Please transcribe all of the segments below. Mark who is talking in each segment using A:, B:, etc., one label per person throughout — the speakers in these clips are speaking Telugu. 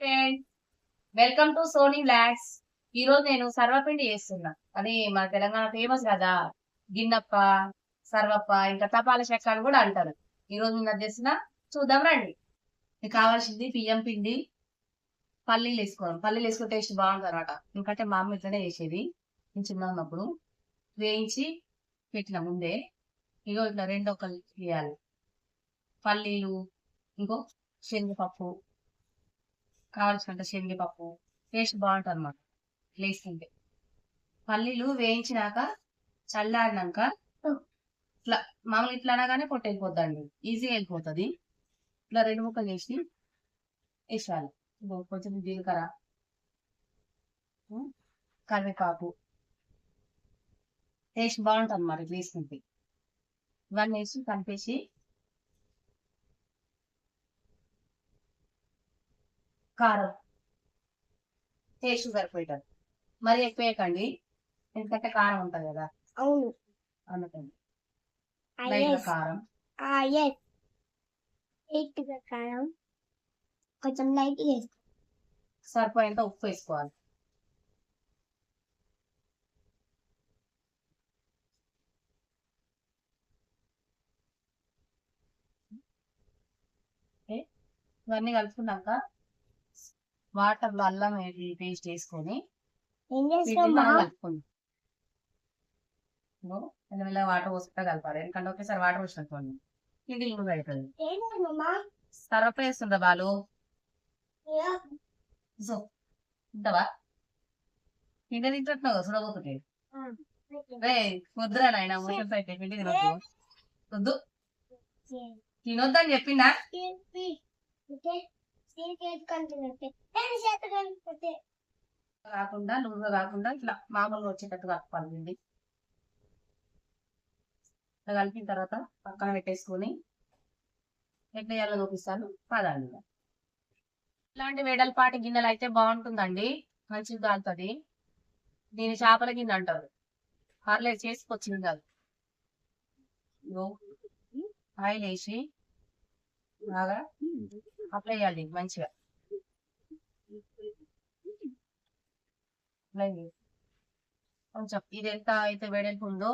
A: Friends, welcome to Sony blogs. ఈ రోజు నేను సర్వపిండి చేస్తున్నా. అది మన తెలంగాణ ఫేమస్ కదా. గిన్నప్ప, సర్వప్ప, ఇంకా తపాల చెక్క అని కూడా అంటారు. ఈ రోజు నేను అది చేసిన చూద్దాం రండి. మీకు కావాల్సింది బియ్యం పిండి, పల్లీలు వేసుకోవాలి. పల్లీలు వేసుకుని టేస్ట్ బాగుంటుంది అనమాట. ఎందుకంటే మా అమ్మ ఇట్లనే చేసేది. నేను చిన్న ఉన్నప్పుడు వేయించి పెట్టిన ముందే. ఇగో ఇట్లా రెండు ఒకళ్ళు వేయాలి. పల్లీలు, ఇంకో శనగపప్పు, కావాల్సినంత శనగపప్పు టేస్ట్ బాగుంటుంది అన్నమాట వేసుకుంటే. పల్లీలు వేయించినాక చల్లారినాక ఇట్లా మామూలు ఇట్లా అనగానే పొట్టు వెళ్ళిపోద్దండి, ఈజీగా వెళ్ళిపోతుంది. ఇట్లా రెండు ముక్కలు చేసి వేసాలి. కొంచెం జీలకర్ర, కరివేపాకు టేస్ట్ బాగుంటుంది అన్నమాట ఇట్లా వేసుకుంటే. ఇవన్నీ వేసి కలిపేసి కారం టేస్ట్ సరిపోయేటది. మరి ఎక్కువ వేయకండి, ఎందుకంటే కారం ఉంటుంది కదా.
B: అవును,
A: అందుకని లైట్గా కారం,
B: కారం కొంచెం లైట్ వేసుకో.
A: సరిపోయేంత ఉప్పు వేసుకోవాలి. ఇవన్నీ కలుపుకున్నాక వాటర్లో అల్లం పేస్ట్ వేసుకొని కలుపుకోండి. మెల్లమెల్లగా వాటర్ పోసుకుంటా కలపాలి, ఎందుకంటే ఒకేసారి వాటర్ పోసినట్టుకోండి పిండి లూజ్ అవుతుంది. సర్వప వేస్తుండ్రా బాలు. ఉంటావా? పిండి తింటున్నావు చూడబోతుంటే రే వద్దురా నాయన, మోషన్స్ అయితే పిండి తినొద్దు. వద్దు, తినొద్దని చెప్పిందా? కాకుండా లూజ్గా కాకుండా ఇట్లా మామూలుగా వచ్చేటట్టు కలపాలి పిండి. ఇట్లా కలిపిన తర్వాత పక్కన పెట్టేసుకొని ఎట్లా చేయాలో చూపిస్తాను పదండి. ఇలాంటి వెడల్పాటి గిన్నెలు అయితే బాగుంటుందండి, మంచిగా కాలుతుంది. దీని చేపల గిన్నె అంటారు. పర్లేదు, చేసుకొచ్చింది కాదు. ఆయిల్ వేసి బాగా అప్లై చేయాలి మంచిగా. కొంచెం ఇది ఎంత అయితే వెడల్పు ఉందో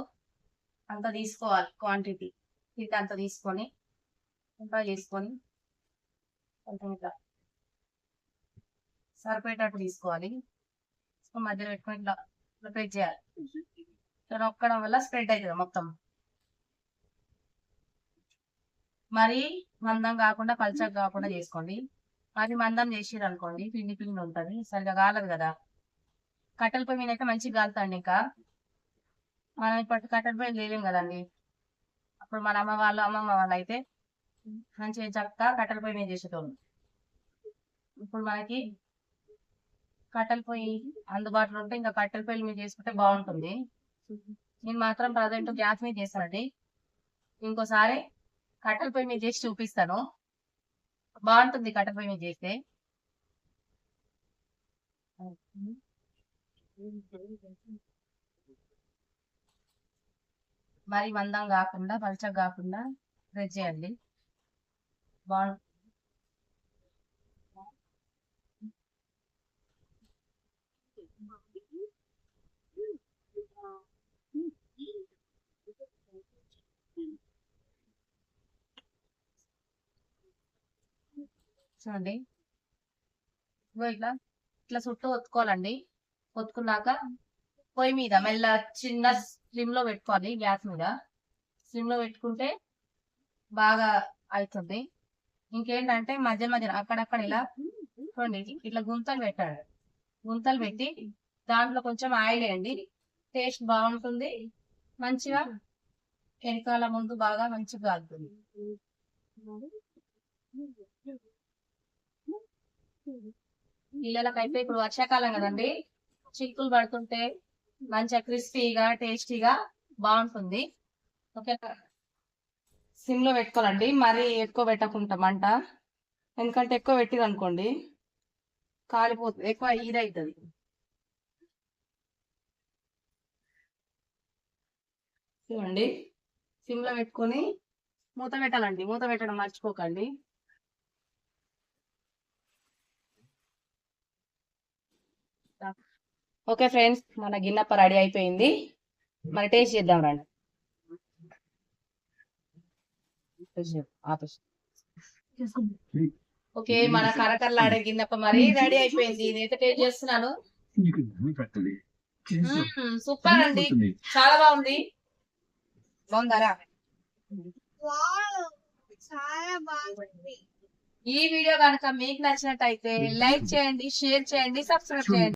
A: అంత తీసుకోవాలి క్వాంటిటీ. ఇది అంత తీసుకొని అంత చేసుకొని కొంచెం ఇట్లా సరిపోయేటట్టు తీసుకోవాలి. మధ్యలో పెట్టుకొని ఇట్లా ప్రెస్ చేయాలి. ఇట్లా నొక్కడం వల్ల స్ప్రెడ్ అవుతుంది మొత్తం. మరి మందం కాకుండా పల్చగా కాకుండా చేసుకోండి. అది మందం చేసిరు అనుకోండి పిండి పిండి ఉంటుంది, సరిగా కాలదు కదా. కట్టెల పొయ్యి మీద అయితే మంచిగా కాలుతాండి. ఇంకా మనం ఇప్పటి కట్టెల పొయ్యి లేలేం కదండి. అప్పుడు మన అమ్మమ్మ వాళ్ళు అయితే మంచిగా చక్కగా కట్టెల పొయ్యి మీద చేసేటోళ్ళు. ఇప్పుడు మనకి కట్టెల పొయ్యి అందుబాటులో ఉంటే ఇంకా కట్టెల పొయ్యి మీద చేసుకుంటే బాగుంటుంది. నేను మాత్రం ప్రజెంట్ గ్యాస్ మీద చేస్తానండి. ఇంకోసారి కట్టెల పొయ్యి మీద చేసి చూపిస్తాను, బాగుంటుంది కట్టెల పొయ్యి మీద చేస్తే. మరి మందం కాకుండా పల్చగా కాకుండా ప్రెస్ చేయండి, బాగుంటుంది. చూడండి, ఇట్లా ఇట్లా చుట్టూ ఒత్తుకోవాలండి. ఒత్తుకున్నాక పొయ్యి మీద మెల్ల చిన్న స్లిమ్ లో పెట్టుకోవాలి. గ్యాస్ మీద స్లిమ్ లో పెట్టుకుంటే బాగా అవుతుంది. ఇంకేంటంటే మధ్య మధ్య అక్కడక్కడ ఇలా చూడండి, ఇట్లా గుంతలు పెట్టాలి. గుంతలు పెట్టి దాంట్లో కొంచెం ఆయిల్ వేయండి, టేస్ట్ బాగుంటుంది. మంచిగా వెనకాల ముందు బాగా మంచిగా కాలుతుంది. పిల్లలకైతే ఇప్పుడు వర్షాకాలం కదండి, చిక్కులు పడుతుంటే మంచిగా క్రిస్పీగా టేస్టీగా బాగుంటుంది. ఓకే, సిమ్ లో పెట్టుకోవాలండి, మరీ ఎక్కువ పెట్టకుండా మంట. ఎందుకంటే ఎక్కువ పెట్టింది అనుకోండి కాలిపోతుంది, ఎక్కువ ఇదవుతుంది. చూడండి, సిమ్ లో పెట్టుకొని మూత పెట్టాలండి. మూత పెట్టడం మర్చిపోకండి. ఓకే ఫ్రెండ్స్, మన గిన్నెప్ప రెడీ అయిపోయింది. మరి టేస్ట్ చేద్దాం రండి. ఓకే, మన కరకరలాడే గిన్నెప్ప మరి రెడీ అయిపోయింది. నేనైతే టేస్ట్ చేస్తున్నాను. సూపర్ అండి, చాలా బాగుంది. బాగుందారా?
B: చాలా బాగుంది.
A: ఈ వీడియో కనుక మీకు నచ్చినట్టయితే లైక్ చేయండి, షేర్ చేయండి, సబ్స్క్రైబ్ చేయండి.